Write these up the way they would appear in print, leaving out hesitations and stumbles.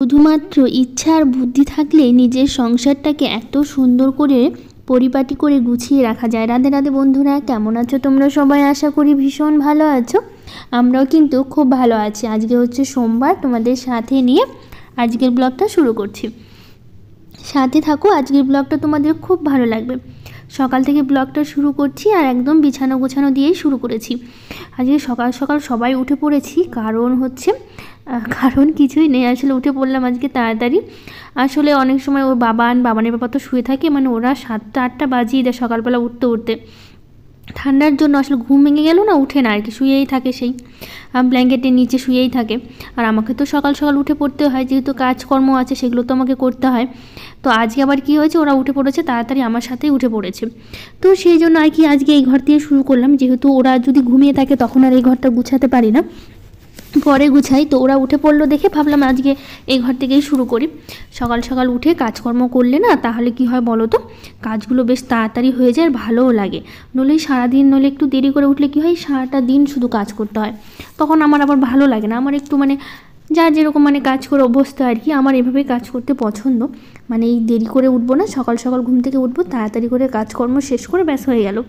শুধুমাত্র ইচ্ছা আর বুদ্ধি থাকলে নিজের সংসারটাকে এত সুন্দর করে পরিপাটি করে গুছিয়ে রাখা যায়। রাধে রাধে বন্ধুরা, কেমন আছো তোমরা সবাই? আশা করি ভীষণ ভালো আছো। আমরাও কিন্তু খুব ভালো আছি। আজকে হচ্ছে সোমবার, তোমাদের সাথে নিয়ে আজকের ব্লগটা শুরু করছি। সাথে থাকো, আজকের ব্লগটা তোমাদের খুব ভালো লাগবে। সকাল থেকে ব্লগটা শুরু করছি আর একদম বিছানো গোছানো দিয়েই শুরু করেছি। আজকে সকাল সকাল সবাই উঠে পড়েছি, কারণ কিছুই নেই, আসলে উঠে পড়লাম আজকে তাড়াতাড়ি। আসলে অনেক সময় ওর বাবানের বাবা তো শুয়ে থাকে, মানে ওরা 7টা-8টা বাজিয়ে দেয় সকালবেলা উঠতে উঠতে। ঠান্ডার জন্য আসলে ঘুম ভেঙে গেল না, উঠে না আর কি, শুয়েই থাকে, সেই ব্ল্যাঙ্কেটের নিচে শুয়েই থাকে। আর আমাকে তো সকাল সকাল উঠে পড়তে হয়, যেহেতু কাজকর্ম আছে সেগুলো তো আমাকে করতে হয়। তো আজকে আবার কি হয়েছে, ওরা উঠে পড়েছে তাড়াতাড়ি, আমার সাথেই উঠে পড়েছে। তো সেই জন্য আর কি আজকে এই ঘর দিয়ে শুরু করলাম, যেহেতু ওরা যদি ঘুমিয়ে থাকে তখন আর এই ঘরটা গুছাতে পারি না, পরে গুছাই। তো ওরা উঠে পড়লো দেখে ভাবলাম আজকে এই ঘর থেকেই শুরু করি। সকাল সকাল উঠে কাজকর্ম করলে না, তাহলে কি হয় বলো তো, কাজগুলো বেশ তাড়াতাড়ি হয়ে যায় আর ভালোও লাগে। নইলে সারাদিন, নইলে একটু দেরি করে উঠলে কি হয়, সারাটা দিন শুধু কাজ করতে হয়, তখন আমার আবার ভালো লাগে না। আমার একটু যার যেরকম কাজ করে অভ্যস্ত আর কি, আমার এভাবেই কাজ করতে পছন্দ। এই দেরি করে উঠবো না, সকাল সকাল ঘুম থেকে উঠবো, তাড়াতাড়ি করে কাজকর্ম শেষ করে ব্যাস হয়ে গেল।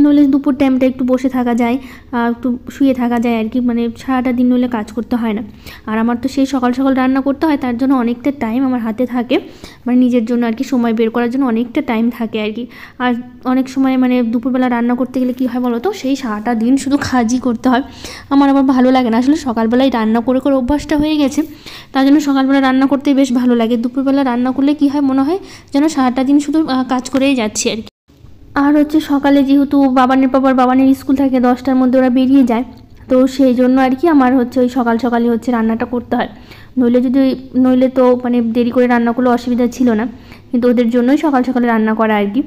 নইলে দুপুর টাইমটা একটু বসে থাকা যায়, একটু শুয়ে থাকা যায় আর কি, সারাটা দিন নইলে কাজ করতে হয় না। আর আমার তো সেই সকাল সকাল রান্না করতে হয়, তার জন্য অনেকটা টাইম আমার হাতে থাকে, নিজের জন্য আর কি, সময় বের করার জন্য অনেকটা টাইম থাকে আর কি। আর অনেক সময় দুপুরবেলা রান্না করতে গেলে কী হয় বলো তো, সেই সারাটা দিন শুধু কাজই করতে হয়, আমার আবার ভালো লাগে না। আসলে সকালবেলায় রান্না করে করে অভ্যাসটা হয়ে গেছে, তার জন্য সকালবেলা রান্না করতেই বেশ ভালো লাগে। দুপুরবেলা রান্না করলে কী হয়, মনে হয় যেন সারাটা দিন শুধু কাজ করেই যাচ্ছি আর কি। আর হচ্ছে সকালে যেহেতু বাবানের স্কুল থাকে 10টার মধ্যে, ওরা বেরিয়ে যায়, তো সেই জন্য আর কি আমার হচ্ছে ওই সকাল সকালই হচ্ছে রান্নাটা করতে হয়। নইলে তো দেরি করে রান্না করলে অসুবিধা ছিল না, কিন্তু ওদের জন্যই সকাল সকালে রান্না করা আর কি।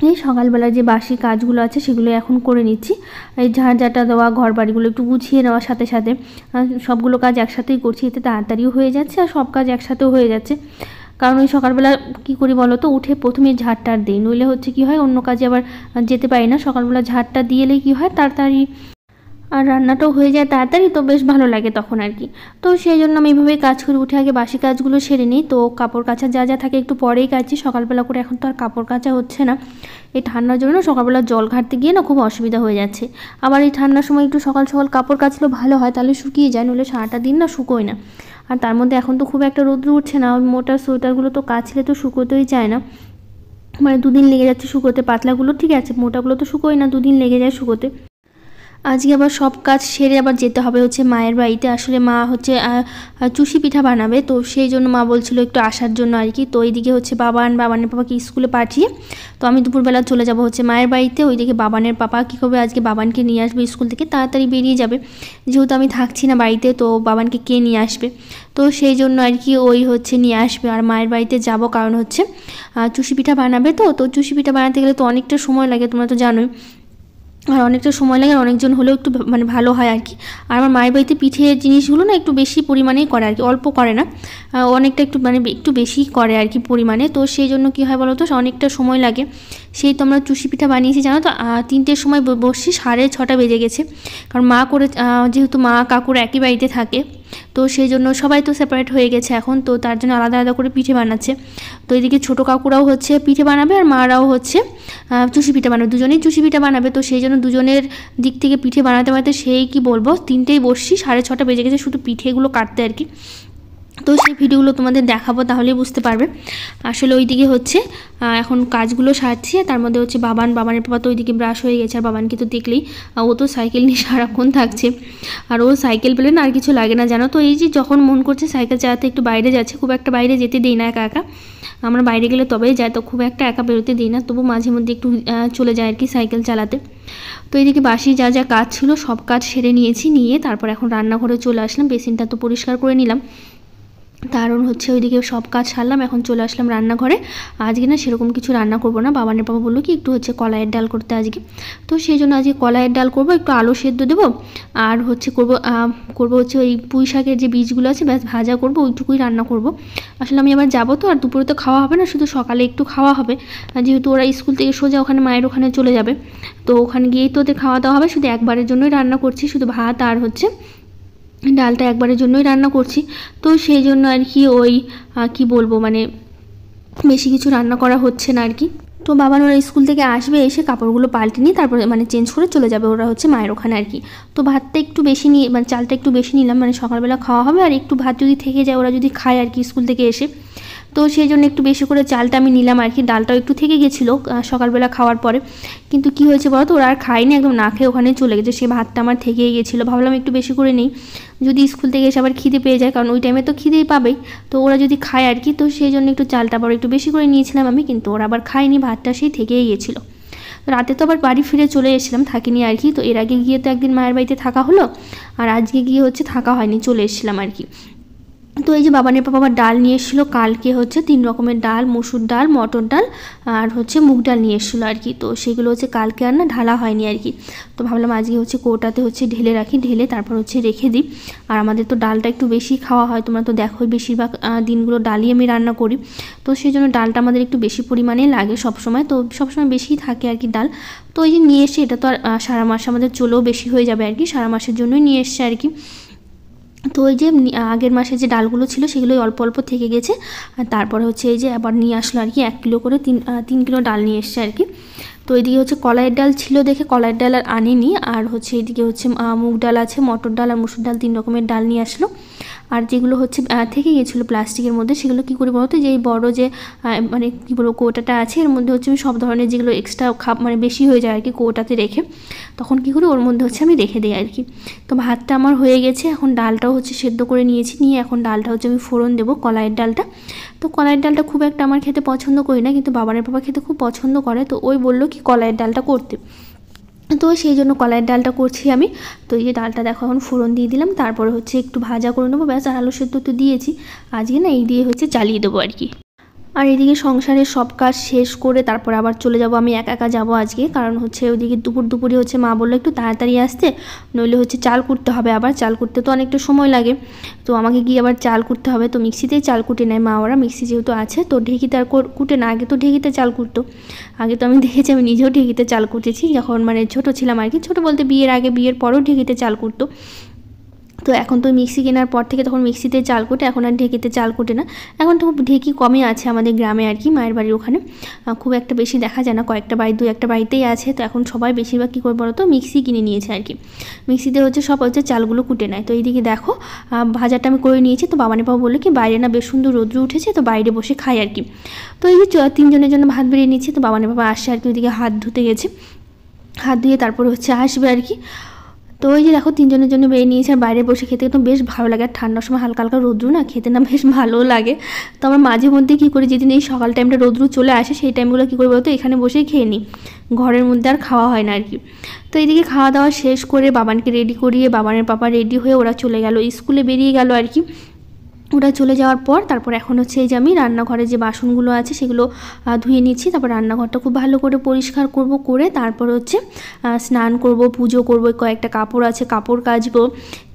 এই সকালবেলা যে বাসি কাজগুলো আছে সেগুলো এখন করে নিচ্ছি। এই ঝাঁটা দেওয়া, ঘর বাড়িগুলো একটু গুছিয়ে নেওয়ার সাথে সাথে সবগুলো কাজ একসাথেই করছি, এতে তাড়াতাড়িও হয়ে যাচ্ছে আর সব কাজ একসাথেও হয়ে যাচ্ছে। কারণ ওই সকালবেলা কী করি বলো তো, উঠে প্রথমে ঝাড়টা দিই, নইলে হচ্ছে কী হয়, অন্য কাজে আবার যেতে পারি না। সকালবেলা ঝাড়টা দিয়ে এলেই কী হয়, তাড়াতাড়ি আর রান্নাটাও হয়ে যায় তাড়াতাড়ি, তো বেশ ভালো লাগে তখন আর কি। তো সেই জন্য আমি এইভাবেই কাজ করে উঠে আগে বাসি কাজগুলো সেরে নিই। তো কাপড় কাচা যা যা থাকে একটু পরেই কাচি, সকালবেলা করে এখন তো আর কাপড় কাচা হচ্ছে না। এই ঠান্ডার জন্য সকালবেলা জল ঘাটতে গিয়ে না খুব অসুবিধা হয়ে যাচ্ছে। আবার এই ঠান্ডার সময় একটু সকাল সকাল কাপড় কাচলেও ভালো হয়, তাহলে শুকিয়ে যায়, নইলে সারাটা দিন না শুকোয় না। আর তার মধ্যে এখন তো খুব একটা রোদ্র উঠছে না, মোটা সোয়েটারগুলো তো কাচলে তো শুকোতেই চায় না, 2 দিন লেগে যাচ্ছে শুকোতে। পাতলাগুলো ঠিক আছে, মোটাগুলো তো শুকোয় না, 2 দিন লেগে যায় শুকোতে। আজকে আবার সব কাজ সেরে আবার যেতে হবে হচ্ছে মায়ের বাড়িতে। আসলে মা হচ্ছে চুষি পিঠা বানাবে, তো সেই জন্য মা বলছিল একটু আসার জন্য আর কি। তো এইদিকে হচ্ছে বাবানের পাপাকে স্কুলে পাঠিয়ে তো আমি দুপুরবেলা চলে যাব হচ্ছে মায়ের বাড়িতে। ওইদিকে বাবানের পাপা কী করবে, আজকে বাবানকে নিয়ে আসবে স্কুল থেকে, তাড়াতাড়ি বেরিয়ে যাবে, যেহেতু আমি থাকছি না বাড়িতে, তো বাবানকে কে নিয়ে আসবে, তো সেই জন্য আর কি ওই হচ্ছে নিয়ে আসবে। আর মায়ের বাড়িতে যাব কারণ হচ্ছে চুষি পিঠা বানাবে, তো চুষি পিঠা বানাতে গেলে তো অনেকটা সময় লাগে, তোমরা তো জানোই, আর অনেকটা সময় লাগে, অনেকজন হলেও একটু ভালো হয় আর কি। আর আমার মায়ের বাড়িতে পিঠের জিনিসগুলো না একটু বেশি পরিমাণেই করে আর কি, অল্প করে না, অনেকটা একটু বেশি করে আর কি পরিমাণে। তো সেই জন্য কী হয় বলো তো, অনেকটা সময় লাগে। সেই তো আমরা চুষি পিঠা বানিয়েছি জানো তো, 3টের সময় বসছি, 6:30 বেজে গেছে। কারণ যেহেতু মা কাকুর একই বাড়িতে থাকে, তো সেই জন্য সবাই তো সেপারেট হয়ে গেছে এখন, তো তার জন্য আলাদা আলাদা করে পিঠে বানাচ্ছে। তো এদিকে ছোটো কাকুরাও হচ্ছে পিঠে বানাবে, আর মারাও হচ্ছে চুষি পিঠা বানাবে, দুজনেই চুষি পিঠা বানাবে। তো সেই জন্য দুজনের দিক থেকে পিঠে বানাতে বানাতে সেই কি বলবো, 3টেই বসছি, 6:30 বেজে গেছে শুধু পিঠেগুলো কাটতে আর কি। তো সেই ভিডিওগুলো তোমাদের দেখাবো, তাহলেই বুঝতে পারবে। আসলে ওইদিকে হচ্ছে এখন কাজগুলো সারছি, তার মধ্যে হচ্ছে বাবানের পাপা তো ওইদিকে ব্রাশ হয়ে গেছে। আর বাবানকে তো দেখলেই, ও তো সাইকেল নিয়ে সারাক্ষণ থাকছে, আর ও সাইকেল পেলে না আর কিছু লাগে না জানো তো। এই যে যখন মন করছে সাইকেল চালাতে একটু বাইরে যাচ্ছে, খুব একটা বাইরে যেতে দিই না একা একা, আমরা বাইরে গেলে তবেই যাই, তো খুব একটা একা বেরোতে দিই না, তবু মাঝে মধ্যে একটু চলে যায় আর কি সাইকেল চালাতে। তো এইদিকে বাসি যা যা কাজ ছিল সব কাজ সেরে নিয়ে তারপর এখন রান্নাঘরে চলে আসলাম, বেসিনটা তো পরিষ্কার করে নিলাম, কারণ হচ্ছে ওইদিকে সব কাজ সারলাম, এখন চলে আসলাম রান্নাঘরে। আজকে না সেরকম কিছু রান্না করব না, বাবানের বাবা বললো কি একটু হচ্ছে কলাইয়ের ডাল করতে আজকে, তো সেই জন্য আজকে কলাইয়ের ডাল করব, একটু আলু সেদ্ধ দেবো, আর হচ্ছে করবো হচ্ছে ওই পুঁই শাকের যে বীজগুলো আছে ব্যাস ভাজা করব, ওইটুকুই রান্না করব। আসলে আমি আবার যাবো তো, আর দুপুরে তো খাওয়া হবে না, শুধু সকালে একটু খাওয়া হবে, যেহেতু ওরা স্কুল থেকে সোজা ওখানে মায়ের ওখানে চলে যাবে, তো ওখানে গিয়েই তো ওদের খাওয়া দাওয়া হবে। শুধু একবারের জন্যই রান্না করছি, শুধু ভাত আর হচ্ছে ডালটা একবারের জন্যই রান্না করছি, তো সেই জন্য আর কি ওই কি বলবো মানে বেশি কিছু রান্না করা হচ্ছে না আর কি। তো বাবা ওরা স্কুল থেকে আসবে, এসে কাপড়গুলো পাল্টে নিয়ে তারপরে মানে চেঞ্জ করে চলে যাবে, ওরা হচ্ছে মায়ের ওখানে আর কি। তো ভাতটা একটু বেশি নিয়ে মানে চালটা একটু বেশি নিলাম, মানে সকালবেলা খাওয়া হবে আর একটু ভাত যদি থেকে যায় ওরা যদি খায় আর কি স্কুল থেকে এসে, তো সেই জন্য একটু বেশি করে চালটা আমি নিলাম আর কি। ডালটাও একটু থেকে গেছিলো সকালবেলা খাওয়ার পরে, কিন্তু কি হয়েছে বলো তো ওরা আর খায়নি, একদম না খেয়ে ওখানে চলে গেছে, সে ভাতটা আমার থেকেই গেছিলো। ভাবলাম একটু বেশি করে নেই, যদি স্কুল থেকে এসে আবার খিদে পেয়ে যায়, কারণ ওই টাইমে তো খিদেই পাবেই, তো ওরা যদি খায় আর কি। তো সেই জন্য একটু চালটা আবার একটু বেশি করে নিয়েছিলাম আমি, কিন্তু ওরা আবার খায়নি, ভাতটা সেই থেকেই গেছিলো। রাতে তো আবার বাড়ি ফিরে চলে এসেছিলাম, থাকিনি আর কি। তো এর আগে গিয়ে তো একদিন মায়ের বাড়িতে থাকা হলো, আর আজকে গিয়ে হচ্ছে থাকা হয়নি, চলে এসেছিলাম আর কি। তো এই যে বাবানের পাপা আবার ডাল নিয়ে এসেছিলো, কালকে হচ্ছে 3 রকমের ডাল, মসুর ডাল, মটর ডাল আর হচ্ছে মুগ ডাল নিয়ে এসেছিলো আর কি। তো সেগুলো হচ্ছে কালকে আর না ঢালা হয়নি আর কি। তো ভাবলাম আজকে হচ্ছে কৌটাতে হচ্ছে ঢেলে রাখি, ঢেলে তারপর হচ্ছে রেখে দিই। আর আমাদের তো ডালটা একটু বেশি খাওয়া হয়, তোমরা তো দেখোই বেশিরভাগ দিনগুলো ডালই আমি রান্না করি, তো সেই জন্য ডালটা আমাদের একটু বেশি পরিমাণে লাগে সবসময়, তো সবসময় বেশিই থাকে আর কি ডাল। তো এই যে নিয়ে এসে, এটা তো আর সারা মাস আমাদের চলেও বেশি হয়ে যাবে আর কি, সারা মাসের জন্যই নিয়ে এসছে আর কি। তো ওই যে আগের মাসে যে ডালগুলো ছিল সেগুলোই অল্প অল্প থেকে গেছে, আর তারপরে হচ্ছে এই যে আবার নিয়ে আসলো আর কি 1 কিলো করে, 3 কিলো ডাল নিয়ে এসছে আর কি। তো এইদিকে হচ্ছে কলাইয়ের ডাল ছিল দেখে কলাইয়ের ডাল আর আনেনি, আর হচ্ছে এইদিকে হচ্ছে মুগ ডাল আছে, মটর ডাল আর মসুর ডাল 3 রকমের ডাল নিয়ে আসলো। আর যেগুলো হচ্ছে থেকে গেছিলো প্লাস্টিকের মধ্যে, সেগুলো কী করি বলতো, যে এই বড়ো যে মানে কী বলবো কৌটাটা আছে, এর মধ্যে হচ্ছে আমি সব ধরনের যেগুলো এক্সট্রা মানে বেশি হয়ে যায় আর কি কৌটাতে রেখে, তখন কী করি ওর মধ্যে হচ্ছে আমি রেখে দিই আর কি। তো ভাতটা আমার হয়ে গেছে, এখন ডালটাও হচ্ছে সেদ্ধ করে নিয়েছি, নিয়ে এখন ডালটা হচ্ছে আমি ফোড়ন দেবো, কলাইয়ের ডালটা। তো কলাইয়ের ডালটা খুব একটা আমার খেতে পছন্দ করি না, কিন্তু বাবানের পাপা খেতে খুব পছন্দ করে, তো ওই বললো কি কলাইয়ের ডালটা করতে, তো সেই জন্য কলাইয়ের ডালটা করছি আমি। তো এই যে ডালটা দেখো এখন ফোড়ন দিয়ে দিলাম, তারপরে হচ্ছে একটু ভাজা করে নেবো ব্যাস, আর আলু সেদ্ধ তো দিয়েছি, আজকে না এই দিয়ে হচ্ছে চালিয়ে দেবো আর কি। আর এদিকে সংসারের সব কাজ শেষ করে তারপর আবার চলে যাব, আমি একা একা যাবো আজকে, কারণ হচ্ছে ওইদিকে দুপুরে হচ্ছে মা বললো একটু তাড়াতাড়ি আসতে, নইলে হচ্ছে চাল কুটতে হবে, আবার চাল কুটতে তো অনেকটা সময় লাগে, তো আমাকে গিয়ে আবার চাল কুটতে হবে। তো মিক্সিতেই চাল কুটে নেয় মা, ওরা মিক্সি যেহেতু আছে, তো ঢেঁকিতে আর কুটে না, আগে তো ঢেঁকিতে চাল কুটতো, আগে তো আমি দেখেছি, আমি নিজেও ঢেঁকিতে চাল কুটেছি যখন মানে ছোটো ছিলাম আর কি, ছোটো বলতে বিয়ের আগে, বিয়ের পরেও ঢেঁকিতে চাল কুটতো। তো এখন তো মিক্সি কেনার পর থেকে তখন মিক্সিতে চাল কুটে, এখন আর ঢেঁকিতে চাল কুটে না, এখন তো ঢেঁকি কমই আছে আমাদের গ্রামে আর কি, মায়ের বাড়ির ওখানে খুব একটা বেশি দেখা যায় না, কয়েকটা বাড়ি 2-1টা বাড়িতেই আছে। তো এখন সবাই বেশিরভাগ কী করে বলো তো মিক্সি কিনে নিয়েছে আর কি, মিক্সিতে হচ্ছে সব হচ্ছে চালগুলো কুটে নেয়। তো এইদিকে দেখো ভাজাটা আমি করে নিয়েছি, তো বাবানের পাপা বললো কি বাইরে না বেশ সুন্দর রোদ্র উঠেছে, তো বাইরে বসে খাই আর কি। তো এই যে 3 জনের জন্য ভাত বেরিয়ে নিচ্ছি, তো বাবানের পাপা আসছে আর কি, ওইদিকে হাত ধুতে গেছে, হাত ধুয়ে তারপরে হচ্ছে আসবে আর কি। তো ওই যে দেখো 3 জনের জন্য বেরিয়ে নিয়েছে, আর বাইরে বসে খেতে তো বেশ ভালো লাগে, আর ঠান্ডার সময় হালকা হালকা রোদ্রু না খেতে না বেশ ভালোও লাগে। তো আমার মাঝে মধ্যে কী করি, যেদিন এই সকাল টাইমটা রোদ্রু চলে আসে সেই টাইমগুলো কী করি বলতো এখানে বসেই খেয়ে নিই, ঘরের মধ্যে আর খাওয়া হয় না আর কি। তো এইদিকে খাওয়া দাওয়া শেষ করে বাবানকে রেডি করিয়ে বাবানের পাপা রেডি হয়ে ওরা চলে গেল, স্কুলে বেরিয়ে গেল আর কি। ওরা চলে যাওয়ার পর তারপর এখন হচ্ছে এই যে আমি রান্নাঘরে যে বাসনগুলো আছে সেগুলো ধুয়ে নিচ্ছি, তারপর রান্নাঘরটা খুব ভালো করে পরিষ্কার করব, করে তারপর হচ্ছে স্নান করব, পুজো করব, কয়েকটা কাপড় আছে কাপড় কাচবো,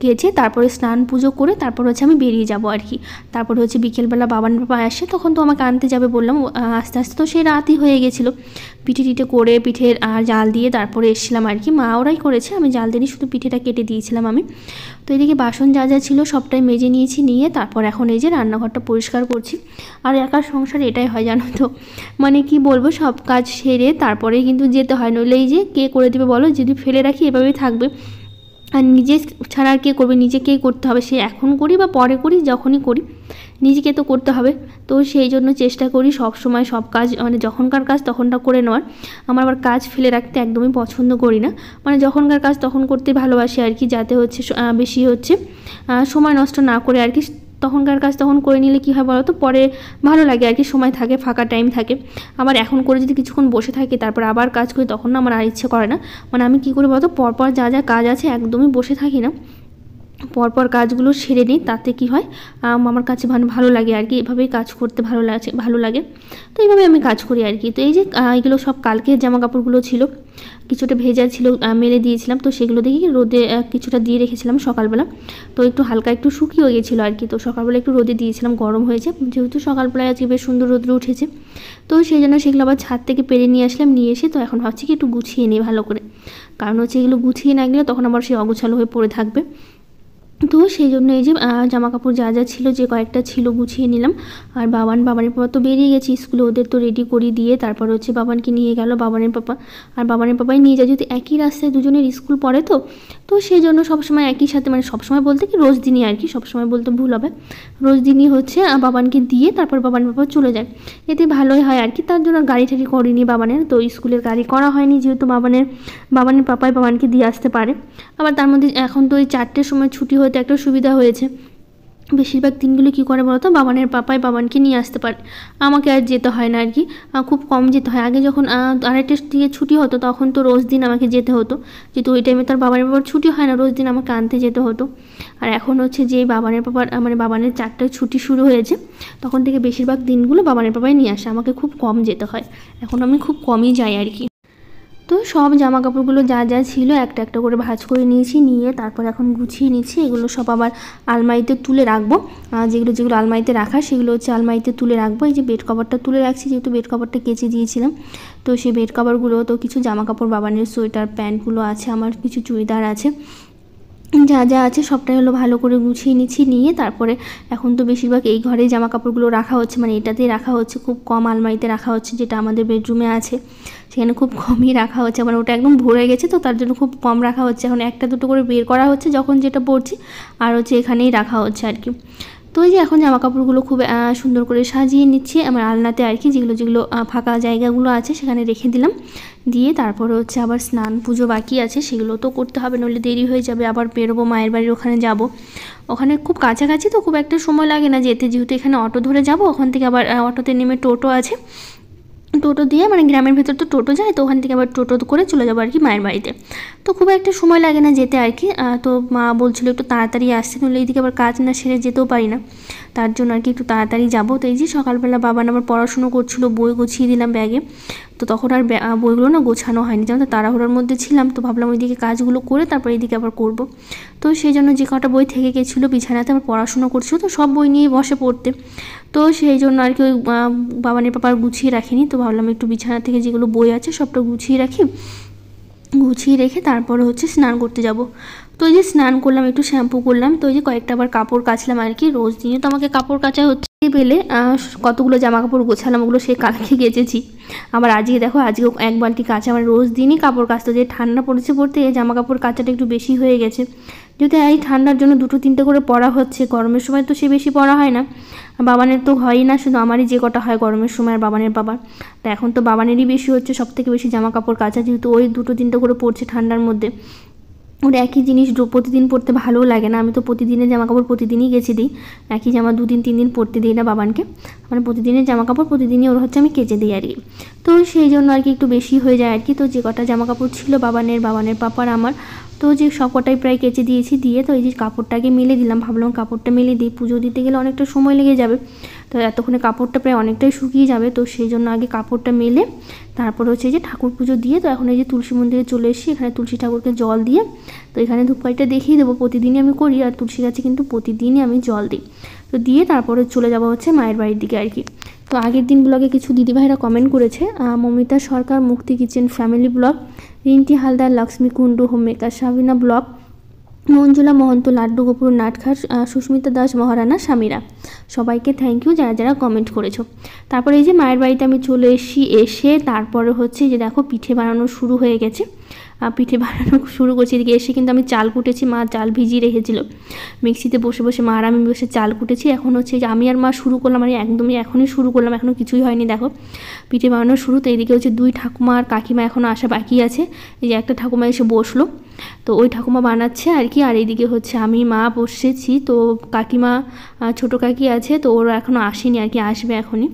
কেচে তারপরে স্নান পুজো করে তারপর হচ্ছে আমি বেরিয়ে যাব আর কি। তারপর হচ্ছে বিকেলবেলা বাবার বাবা আসে, তখন তো আমাকে আনতে যাবে বললাম, আস্তে আস্তে তো সেই রাতই হয়ে গেছিলো, পিঠে টিঠে করে পিঠের জাল দিয়ে তারপরে এসেছিলাম আর কি, মা ওরাই করেছে, আমি জাল দিইনি, শুধু পিঠেটা কেটে দিয়েছিলাম আমি। তো এদিকে বাসন যা যা ছিল সবটাই মেজে নিয়েছি, নিয়ে তারপর এখন এই যে রান্নাঘরটা পরিষ্কার করছি। আর একার সংসারে এটাই হয় জানো তো, মানে কি বলবো, সব কাজ সেরে তারপরেই কিন্তু যেতে হয়, নইলে এই যে কে করে দেবে বলো, যদি ফেলে রাখি এভাবেই থাকবে, আর নিজে ছাড়া আর কে করবে, নিজেকেই করতে হবে, সে এখন করি বা পরে করি, যখনই করি নিজেকে তো করতে হবে। তো সেই জন্য চেষ্টা করি সব সময় সব কাজ মানে যখনকার কাজ তখনটা করে নেওয়ার, আমার আবার কাজ ফেলে রাখতে একদমই পছন্দ করি না, মানে যখনকার কাজ তখন করতে ভালোবাসি আর কি, যাতে হচ্ছে বেশি হচ্ছে সময় নষ্ট না করে আর কি, তখনকার কাজ তখন করে নিলে কী হয় বলো তো, পরে ভালো লাগে আর কি, সময় থাকে, ফাঁকা টাইম থাকে। আবার এখন করে যদি কিছুক্ষণ বসে থাকি তারপর আবার কাজ করি, তখন না আমার আর ইচ্ছে করে না, মানে আমি কী করি বলো তো, পরপর যা যা কাজ আছে একদমই বসে থাকি না, পরপর কাজগুলো সেরে নিই, তাতে কি হয় আমার কাছে ভালো লাগে আর কি, এভাবেই কাজ করতে ভালো লাগে। তো এইভাবে আমি কাজ করি আর কি। তো এই যে এগুলো সব কালকের জামা কাপড়গুলো ছিল, কিছুটা ভেজা ছিল, মেলে দিয়েছিলাম, তো সেগুলো দেখি রোদে কিছুটা দিয়ে রেখেছিলাম সকালবেলা, তো একটু হালকা একটু শুকিয়ে গেছিলো আর কি, তো সকালবেলা একটু রোদে দিয়েছিলাম, গরম হয়েছে যেহেতু সকালবেলায় আজকে বেশ সুন্দর রোদ্র উঠেছে, তো সেই জন্য সেগুলো আবার ছাদ থেকে পেরে নিয়ে আসলাম, নিয়ে এসে তো এখন ভাবছি কি একটু গুছিয়ে নিই ভালো করে, কারণ হচ্ছে এগুলো গুছিয়ে না গেলে তখন আবার সেই অগোছালো হয়ে পড়ে থাকবে। তো সেই জন্য এই যে জামা কাপড় যা যা ছিল, যে কয়েকটা ছিল গুছিয়ে নিলাম। আর বাবানের পাপা তো বেরিয়ে গেছে স্কুলে, ওদের তো রেডি করে দিয়ে তারপর হচ্ছে বাবানকে নিয়ে গেল বাবানের পাপা। আর বাবানের পাপাই নিয়ে যায়, যদি একই রাস্তায় দুজনের স্কুল পড়ে তো সেই জন্য সবসময় একই সাথে, মানে সবসময় বলতে কি রোজ দিনই আর কি, সবসময় বলতে ভুল হবে, রোজ দিনই হচ্ছে বাবানকে দিয়ে তারপর বাবানের পাপা চলে যায়। এতে ভালোই হয় আর কি, তার জন্য গাড়ি টাড়ি করিনি বাবানের, তো স্কুলের গাড়ি করা হয়নি, যেহেতু বাবানের পাপাই বাবানকে দিয়ে আসতে পারে। আবার তার মধ্যে এখন তো ওই 4টের সময় ছুটি হতে একটা সুবিধা হয়েছে। বেশিরভাগ দিনগুলো কী করে বলতো, বাবানের পাপাই বাবানকে নিয়ে আসতে পারে, আমাকে আর যেতে হয় না আর কি, খুব কম যেতে হয়। আগে যখন 2:30 থেকে ছুটি হতো তখন তো রোজ দিন আমাকে যেতে হতো, যেহেতু ওই টাইমে তার বাবানের পাপার ছুটি হয় না, রোজ দিন আমাকে আনতে যেতে হতো। আর এখন হচ্ছে যে বাবানের পাপার মানে বাবানের 4টায় ছুটি শুরু হয়েছে, তখন থেকে বেশিরভাগ দিনগুলো বাবানের পাপাই নিয়ে আসে, আমাকে খুব কম যেতে হয়, এখন আমি খুব কমই যাই আর কি। তো সব জামা কাপড়গুলো যা যা ছিল একটা একটা করে ভাঁজ করে নিয়েছি, নিয়ে তারপর এখন গুছিয়ে নিচ্ছি। এগুলো সব আবার আলমারিতে তুলে রাখবো, যেগুলো আলমারিতে রাখা সেগুলো হচ্ছে আলমারিতে তুলে রাখবো। এই যে বেড কভারটা তুলে রাখছি, যেহেতু বেড কভারটা কেচে দিয়েছিলাম, তো সেই বেড কভারগুলো, তো কিছু জামা কাপড় বাবানের সোয়েটার প্যান্টগুলো আছে, আমার কিছু চুড়িদার আছে, যা যা আছে সবটাই হলো ভালো করে গুছিয়ে নিচ্ছি। নিয়ে তারপরে এখন তো বেশিরভাগ এই ঘরে জামা কাপড়গুলো রাখা হচ্ছে, মানে এটাতেই রাখা হচ্ছে, খুব কম আলমারিতে রাখা হচ্ছে, যেটা আমাদের বেডরুমে আছে সেখানে খুব কমই রাখা হচ্ছে, মানে ওটা একদম ভরে গেছে, তো তার জন্য খুব কম রাখা হচ্ছে। এখন একটা দুটো করে বের করা হচ্ছে যখন যেটা পরছি, আর হচ্ছে এখানেই রাখা হচ্ছে আর কি। তো এই যে এখন জামা কাপড়গুলো খুব সুন্দর করে সাজিয়ে নিচ্ছি আমার আলনাতে আর কি, যেগুলো ফাঁকা জায়গাগুলো আছে সেখানে রেখে দিলাম। দিয়ে তারপরে হচ্ছে আবার স্নান পুজো বাকি আছে, সেগুলো তো করতে হবে, নইলে দেরি হয়ে যাবে, আবার বেরোবো মায়ের বাড়ির ওখানে যাব। ওখানে খুব কাছাকাছি তো খুব একটা সময় লাগে না যেতে, যেহেতু এখানে অটো ধরে যাব, ওখান থেকে আবার অটোতে নেমে টোটো আছে, টোটো দিয়ে, মানে গ্রামের ভেতর তো টোটো যায়, তো ওখান থেকে আবার টোটো করে চলে যাবো আর কি মায়ের বাড়িতে। তো খুব একটা সময় লাগে না যেতে আর কি। তো মা বলছিল একটু তাড়াতাড়ি আসতে, নইলে এইদিকে আবার কাজ না সেরে যেতেও পারি না, তার জন্য আর কি একটু তাড়াতাড়ি যাবো। তো এই যে সকালবেলা বাবান আবার পড়াশুনো করছিল, বই গুছিয়ে দিলাম ব্যাগে, তো তখন আর বইগুলো না গোছানো হয়নি, যেমন তাড়াহুড়োর মধ্যে ছিলাম, তো ভাবলাম ওইদিকে কাজগুলো করে তারপর এইদিকে আবার করব। তো সেই জন্য যে কটা বই থেকে গেছিলো বিছানাতে, আবার পড়াশুনো করছিল, তো সব বই নিয়ে বসে পড়তে, তো সেই জন্য আর কি ওই বাবানের পাপার গুছিয়ে রাখিনি, তো ভাবলাম একটু বিছানা থেকে যেগুলো বই আছে সবটা গুছিয়ে রাখি, গুছিয়ে রেখে তারপরে হচ্ছে স্নান করতে যাব। তো এই যে স্নান করলাম, একটু শ্যাম্পু করলাম, তো এই যে কয়েকটা আবার কাপড় কাচলাম আর কি, রোজ দিনে তো আমাকে কাপড় কাচা হচ্ছে, পেলে কতগুলো জামা কাপড় গোছালাম, ওগুলো সে কালকে গেছেছি, আবার আজকে দেখো আজকেও 1 বালতি কাচা, আমার রোজ দিনই কাপড় কাচতে, যে ঠান্ডা পড়তে জামা কাপড় কাচাটা একটু বেশি হয়ে গেছে, যদি এই ঠান্ডার জন্য 2-3টে করে পরা হচ্ছে, গরমের সময় তো সে বেশি পরা হয় না, বাবানের তো হয়ই না, শুধু আমারই যে কটা হয় গরমের সময় আর বাবানের বাবার, তো এখন তো বাবানেরই বেশি হচ্ছে, সব থেকে বেশি জামা কাপড় কাচা, যেহেতু ওই 2-3টে করে পড়ছে ঠান্ডার মধ্যে, ওর একই জিনিস প্রতিদিন পরতে ভালোও লাগে না, আমি তো প্রতিদিনের জামা কাপড় প্রতিদিনই কেচে দিই, একই জামা 2-3 দিন পরতে দিই না বাবানকে, মানে প্রতিদিনের জামা কাপড় প্রতিদিনই ওর হচ্ছে আমি কেচে দিই আর কি। তো সেই জন্য আর কি একটু বেশি হয়ে যায় আর কি। তো যে কটা জামা কাপড় ছিল বাবানের পাপার আমার, তো যে সব কটাই প্রায় কেচে দিয়েছি, দিয়ে তো এই যে কাপড়টাকে মেলে দিলাম, ভাবলাম কাপড়টা মেলে দিই, পুজো দিতে গেলে অনেকটা সময় লেগে যাবে, তো এতক্ষণে কাপড়টা প্রায় অনেকটাই শুকিয়ে যাবে, তো সেই জন্য আগে কাপড়টা মেলে তারপর হচ্ছে যে ঠাকুর পুজো দিয়ে, তো এখন এই যে তুলসী মন্দিরে চলে এসেছি, এখানে তুলসী ঠাকুরকে জল দিয়ে, তো এখানে ধূপকাঠিটা দেখিয়ে দেবো, প্রতিদিনই আমি করি, আর তুলসী গাছে কিন্তু প্রতিদিনই আমি জল দিই, তো দিয়ে তারপরে চলে যাবো হচ্ছে মায়ের বাড়ির দিকে আর কি। তো আগের দিন ব্লগে কিছু দিদিভাইরা কমেন্ট করেছে, Mamita Sarkar, Mukti kitchen family blog, Rinti Haldar, Lakshmi Kundu home maker, Sabina blog, Manjula Mahanta, লাড্ডু গোপুর নাটখার, সুস্মিতা দাস মহারানা, স্বামীরা, সবাইকে থ্যাংক ইউ যারা যারা কমেন্ট করেছো। তারপরে এই যে মায়ের বাড়িতে আমি চলে এসে তারপরে হচ্ছে যে দেখো পিঠে বানানো শুরু হয়ে গেছে, পিঠে বানানো শুরু করছি। এদিকে এসে কিন্তু আমি চাল কুটেছি, মা চাল ভিজিয়ে রেখেছিল, মিক্সিতে বসে বসে মা আর আমি বসে চাল কুটেছি। এখন হচ্ছে যে আমি আর মা শুরু করলাম, মানে একদমই এখনই শুরু করলাম, এখনও কিছুই হয়নি দেখো পিঠে বানানো শুরু। তো এইদিকে হচ্ছে 2 ঠাকুমা আর কাকিমা এখনও আসা বাকি আছে, এই যে একটা ঠাকুমা এসে বসলো, তো ওই ঠাকুমা বানাচ্ছে আর কি, আর এইদিকে হচ্ছে আমি মা বসেছি, তো কাকিমা ছোটো কাকি আছে, তো ওরা এখনও আসেনি আর কি, আসবে এখনই।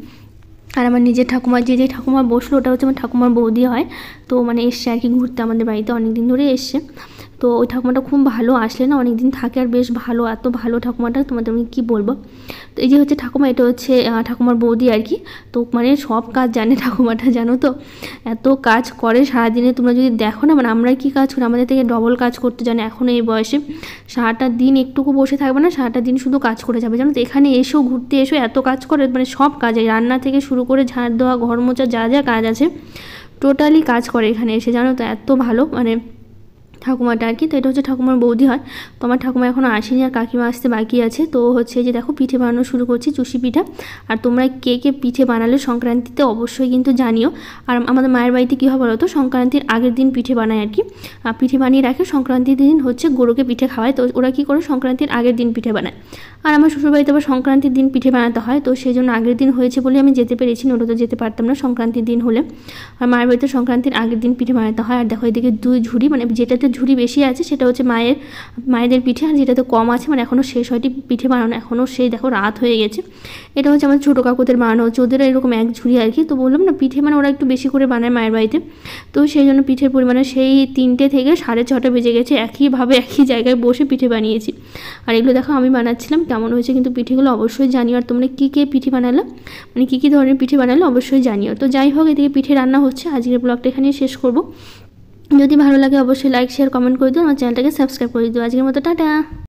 আর আমার নিজের ঠাকুমা যে ঠাকুমা বসলো ওটা হচ্ছে আমার ঠাকুমার বৌদি হয়, তো মানে এসছে আর কি ঘুরতে, আমাদের বাড়িতে অনেক দিন ধরে এসছে। তো ওই ঠাকুমাটা খুব ভালো, আসলে না অনেক দিন থাকে, আর বেশ ভালো, এত ভালো ঠাকুমাটা তোমাদের আমি কী বলবো। তো এই যে হচ্ছে ঠাকুমা, এটা হচ্ছে ঠাকুমার বৌদি আর কি, তো মানে সব কাজ জানে ঠাকুমাটা, জানো তো এত কাজ করে সারাদিনে, তোমরা যদি দেখো না, মানে আমরা কি কাজ করি, আমাদের থেকে ডবল কাজ করতে জানে এখনও এই বয়সে, সারাটা দিন একটুকু বসে থাকবে না, সারাটা দিন শুধু কাজ করে যাবে, জানো তো এখানে এসেও ঘুরতে এসো এত কাজ করে, মানে সব কাজে, রান্না থেকে শুরু করে ঝাড় দেওয়া, ঘর মোছা, যা যা কাজ আছে টোটালি কাজ করে এখানে এসে, জানো তো এত ভালো, মানে ঠাকুমাটা আর কি। তো এটা হচ্ছে ঠাকুমার বৌদি হয়। তো আমার ঠাকুমা এখনও আসেনি, আর কাকিমা আসতে বাকি আছে। তো হচ্ছে যে দেখো পিঠে বানানো শুরু করছি, চুষি পিঠা। আর তোমরা কে কে পিঠে বানালে সংক্রান্তিতে অবশ্যই কিন্তু জানিও। আর আমাদের মায়ের বাড়িতে কী হয় বলো তো, সংক্রান্তির আগের দিন পিঠে বানায় আর কি। পিঠে বানিয়ে রাখে, সংক্রান্তির দিন হচ্ছে গরুকে পিঠে খাওয়ায়। তো ওরা কী করে, সংক্রান্তির আগের দিন পিঠে বানায়। আর আমার শ্বশুরবাড়িতে আবার সংক্রান্তির দিন পিঠে বানাতে হয়। তো সেই জন্য আগের দিন হয়েছে বলে আমি যেতে পেরেছি, ওটা তো যেতে পারতাম না সংক্রান্তির দিন হলে। আর মায়ের বাড়িতে সংক্রান্তির আগের দিন পিঠে বানাতে হয়। আর দেখো এদিকে 2 ঝুড়ি, মানে যেটাতে ঝুড়ি বেশি আছে সেটা হচ্ছে মায়েদের পিঠে, আর যেটাতে কম আছে মানে এখনও শেষ হয়নি পিঠে বানানো, এখনও সেই দেখো রাত হয়ে গেছে। এটা হচ্ছে আমার ছোটো কাকুদের বানানো হচ্ছে, ওদের এরকম 1 ঝুড়ি আর কি। তো বললাম না পিঠে মানে ওরা একটু বেশি করে বানায় মায়ের বাড়িতে। তো সেই জন্য পিঠের পরিমাণে সেই 3টে থেকে 6:30 বেজে গেছে, একইভাবে একই জায়গায় বসে পিঠে বানিয়েছি। আর এগুলো দেখো আমি বানাচ্ছিলাম, কেমন হয়েছে কিন্তু পিঠেগুলো অবশ্যই জানিও। আর তোমরা কী পিঠে বানালে, মানে কী ধরনের পিঠে বানালে অবশ্যই জানিও। তো যাই হোক, এদিকে পিঠে রান্না হচ্ছে। আজকের ব্লগটা এখানেই শেষ করব। যদি ভালো লাগে অবশ্যই লাইক শেয়ার কমেন্ট করে দিও, আমার চ্যানেলটাকে সাবস্ক্রাইব করে দিও। আজকের মতো টাটা।